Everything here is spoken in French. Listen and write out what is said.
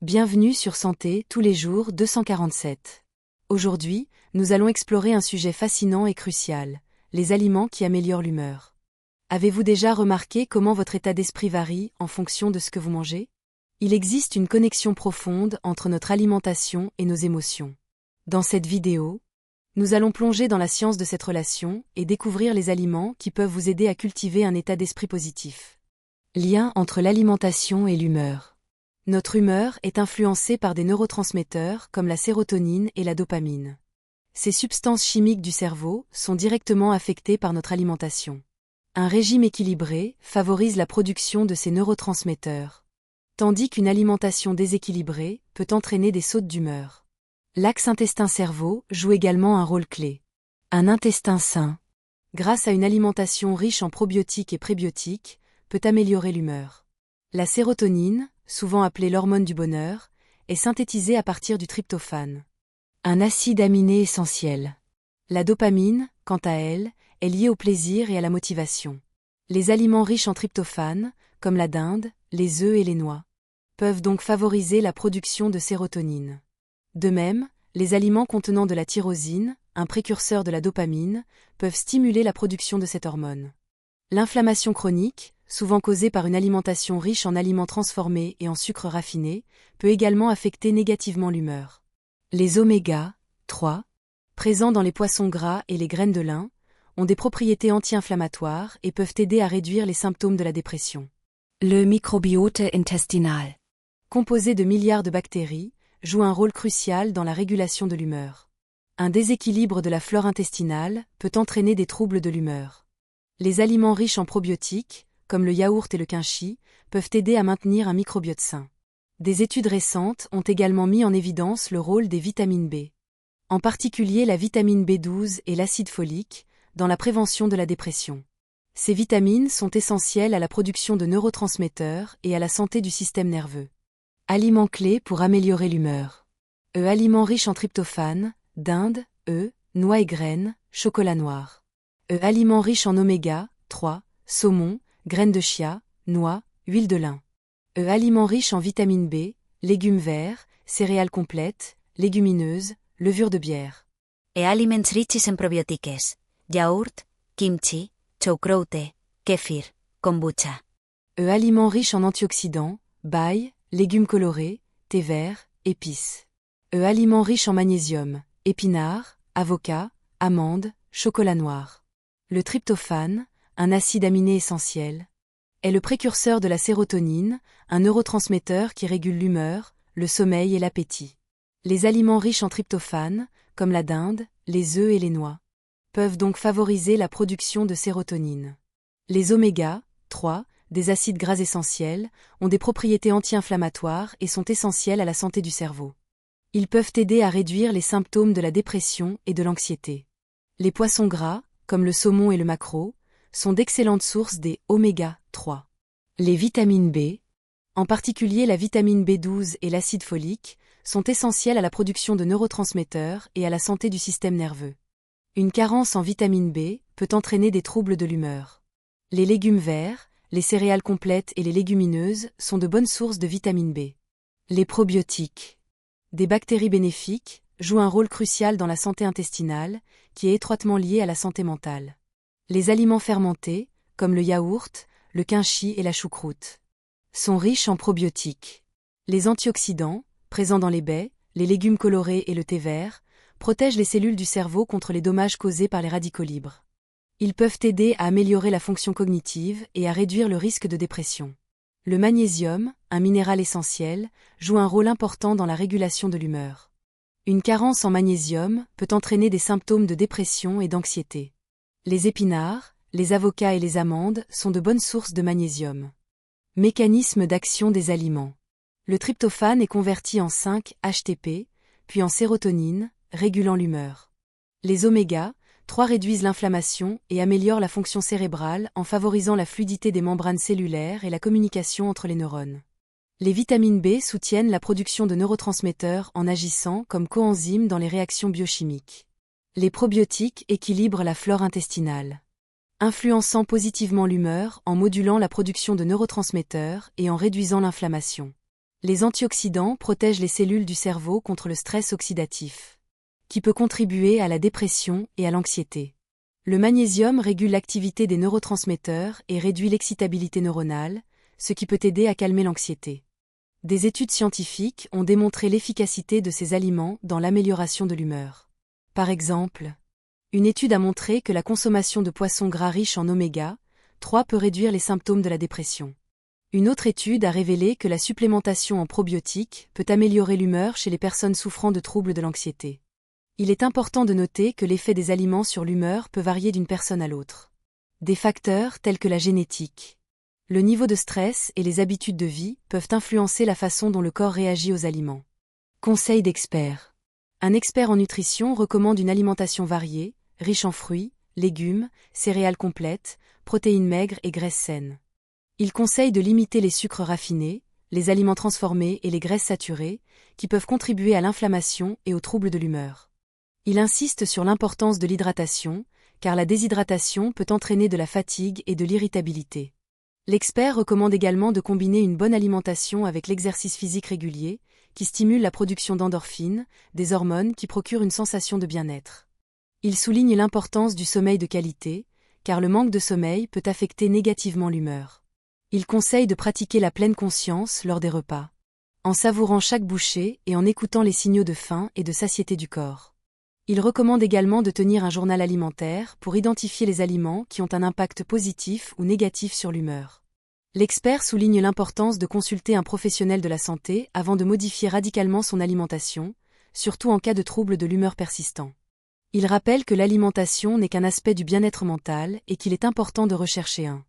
Bienvenue sur Santé tous les jours 247. Aujourd'hui, nous allons explorer un sujet fascinant et crucial, les aliments qui améliorent l'humeur. Avez-vous déjà remarqué comment votre état d'esprit varie en fonction de ce que vous mangez? Il existe une connexion profonde entre notre alimentation et nos émotions. Dans cette vidéo, nous allons plonger dans la science de cette relation et découvrir les aliments qui peuvent vous aider à cultiver un état d'esprit positif. Lien entre l'alimentation et l'humeur. Notre humeur est influencée par des neurotransmetteurs comme la sérotonine et la dopamine. Ces substances chimiques du cerveau sont directement affectées par notre alimentation. Un régime équilibré favorise la production de ces neurotransmetteurs, tandis qu'une alimentation déséquilibrée peut entraîner des sautes d'humeur. L'axe intestin-cerveau joue également un rôle clé. Un intestin sain, grâce à une alimentation riche en probiotiques et prébiotiques, peut améliorer l'humeur. La sérotonine, souvent appelée l'hormone du bonheur, est synthétisée à partir du tryptophane, un acide aminé essentiel. La dopamine, quant à elle, est liée au plaisir et à la motivation. Les aliments riches en tryptophane, comme la dinde, les œufs et les noix, peuvent donc favoriser la production de sérotonine. De même, les aliments contenant de la tyrosine, un précurseur de la dopamine, peuvent stimuler la production de cette hormone. L'inflammation chronique, souvent causée par une alimentation riche en aliments transformés et en sucres raffinés, peut également affecter négativement l'humeur. Les oméga 3, présents dans les poissons gras et les graines de lin, ont des propriétés anti-inflammatoires et peuvent aider à réduire les symptômes de la dépression. Le microbiote intestinal, composé de milliards de bactéries, joue un rôle crucial dans la régulation de l'humeur. Un déséquilibre de la flore intestinale peut entraîner des troubles de l'humeur. Les aliments riches en probiotiques, comme le yaourt et le quinchi, peuvent aider à maintenir un microbiote sain. Des études récentes ont également mis en évidence le rôle des vitamines B, en particulier la vitamine B12 et l'acide folique, dans la prévention de la dépression. Ces vitamines sont essentielles à la production de neurotransmetteurs et à la santé du système nerveux. Aliments clés pour améliorer l'humeur. Aliments riches en tryptophane, dinde, œufs, noix et graines, chocolat noir. Aliments riches en oméga 3, saumon, graines de chia, noix, huile de lin. Aliments riches en vitamine B, légumes verts, céréales complètes, légumineuses, levure de bière. Aliments riches en probiotiques, yaourt, kimchi, choucroute, kéfir, kombucha. Aliments riches en antioxydants, bail, légumes colorés, thé vert, épices. Aliments riches en magnésium, épinards, avocats, amandes, chocolat noir. Le tryptophane, un acide aminé essentiel, est le précurseur de la sérotonine, un neurotransmetteur qui régule l'humeur, le sommeil et l'appétit. Les aliments riches en tryptophane, comme la dinde, les œufs et les noix, peuvent donc favoriser la production de sérotonine. Les oméga 3, des acides gras essentiels, ont des propriétés anti-inflammatoires et sont essentiels à la santé du cerveau. Ils peuvent aider à réduire les symptômes de la dépression et de l'anxiété. Les poissons gras, comme le saumon et le maquereau, sont d'excellentes sources des oméga 3. Les vitamines B, en particulier la vitamine B12 et l'acide folique, sont essentielles à la production de neurotransmetteurs et à la santé du système nerveux. Une carence en vitamine B peut entraîner des troubles de l'humeur. Les légumes verts, les céréales complètes et les légumineuses sont de bonnes sources de vitamine B. Les probiotiques, des bactéries bénéfiques, jouent un rôle crucial dans la santé intestinale, qui est étroitement liée à la santé mentale. Les aliments fermentés, comme le yaourt, le quinchi et la choucroute, sont riches en probiotiques. Les antioxydants, présents dans les baies, les légumes colorés et le thé vert, protègent les cellules du cerveau contre les dommages causés par les radicaux libres. Ils peuvent aider à améliorer la fonction cognitive et à réduire le risque de dépression. Le magnésium, un minéral essentiel, joue un rôle important dans la régulation de l'humeur. Une carence en magnésium peut entraîner des symptômes de dépression et d'anxiété. Les épinards, les avocats et les amandes sont de bonnes sources de magnésium. Mécanisme d'action des aliments. Le tryptophane est converti en 5-HTP, puis en sérotonine, régulant l'humeur. Les oméga 3 réduisent l'inflammation et améliorent la fonction cérébrale en favorisant la fluidité des membranes cellulaires et la communication entre les neurones. Les vitamines B soutiennent la production de neurotransmetteurs en agissant comme coenzymes dans les réactions biochimiques. Les probiotiques équilibrent la flore intestinale, influençant positivement l'humeur en modulant la production de neurotransmetteurs et en réduisant l'inflammation. Les antioxydants protègent les cellules du cerveau contre le stress oxydatif, qui peut contribuer à la dépression et à l'anxiété. Le magnésium régule l'activité des neurotransmetteurs et réduit l'excitabilité neuronale, ce qui peut aider à calmer l'anxiété. Des études scientifiques ont démontré l'efficacité de ces aliments dans l'amélioration de l'humeur. Par exemple, une étude a montré que la consommation de poissons gras riches en oméga 3 peut réduire les symptômes de la dépression. Une autre étude a révélé que la supplémentation en probiotiques peut améliorer l'humeur chez les personnes souffrant de troubles de l'anxiété. Il est important de noter que l'effet des aliments sur l'humeur peut varier d'une personne à l'autre. Des facteurs tels que la génétique, le niveau de stress et les habitudes de vie peuvent influencer la façon dont le corps réagit aux aliments. Conseil d'expert. Un expert en nutrition recommande une alimentation variée, riche en fruits, légumes, céréales complètes, protéines maigres et graisses saines. Il conseille de limiter les sucres raffinés, les aliments transformés et les graisses saturées, qui peuvent contribuer à l'inflammation et aux troubles de l'humeur. Il insiste sur l'importance de l'hydratation, car la déshydratation peut entraîner de la fatigue et de l'irritabilité. L'expert recommande également de combiner une bonne alimentation avec l'exercice physique régulier, qui stimule la production d'endorphines, des hormones qui procurent une sensation de bien-être. Il souligne l'importance du sommeil de qualité, car le manque de sommeil peut affecter négativement l'humeur. Il conseille de pratiquer la pleine conscience lors des repas, en savourant chaque bouchée et en écoutant les signaux de faim et de satiété du corps. Il recommande également de tenir un journal alimentaire pour identifier les aliments qui ont un impact positif ou négatif sur l'humeur. L'expert souligne l'importance de consulter un professionnel de la santé avant de modifier radicalement son alimentation, surtout en cas de troubles de l'humeur persistants. Il rappelle que l'alimentation n'est qu'un aspect du bien-être mental et qu'il est important de rechercher un